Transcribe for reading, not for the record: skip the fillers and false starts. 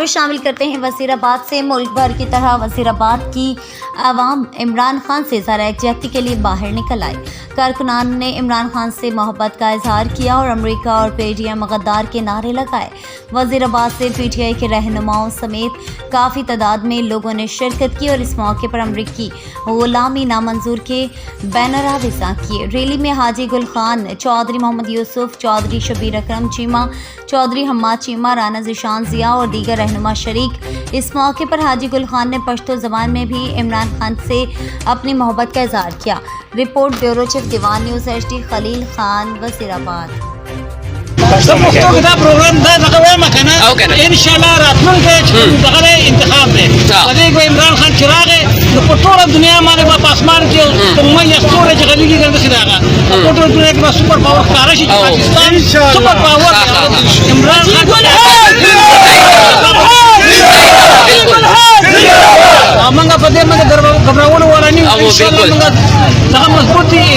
खबर शामिल करते हैं वज़ीराबाद से। मुल्क भर की तरह वज़ीराबाद की आवाम इमरान खान से ज़रा यकजहती के लिए बाहर निकल आई। कारकुनान ने इमरान खान से मोहब्बत का इजहार किया और अमेरिका और पीटीआई गद्दार के नारे लगाए। वज़ीराबाद से पीटीआई के रहनुमाओं समेत काफ़ी तादाद में लोगों ने शिरकत की और इस मौके पर अमरीकी गुलामी नामंजूर के बैनर आवेज़ा किए। रैली में हाजी गुल खान, चौधरी मोहम्मद यूसुफ, चौधरी शबीर अकरम चीमा, चौधरी हम्माद चीमा, राना ज़ीशान ज़िया और दीगर रहनुमा शरीक। इस मौके पर हाजी गुल खान ने पश्तो ज़बान में भी इमरान खान से अपनी मोहब्बत का इजहार किया। Report bureau chief Diwan news HD Khalil Khan, Wazirabad. Program इंशाल्लाह रातमन के इंतखाब में इमरान खान चिराग है टोटल दुनिया हमारे पास आसमान के तो मैं यस्तोरे जगली की गंद सिरागा टोटल दुनिया के पास सुपर पावर कारश पाकिस्तान सुपर पावर इमरान खान मंगा पदे में घबरावण वाला नहीं इंशाल्लाह मंगा मजबूती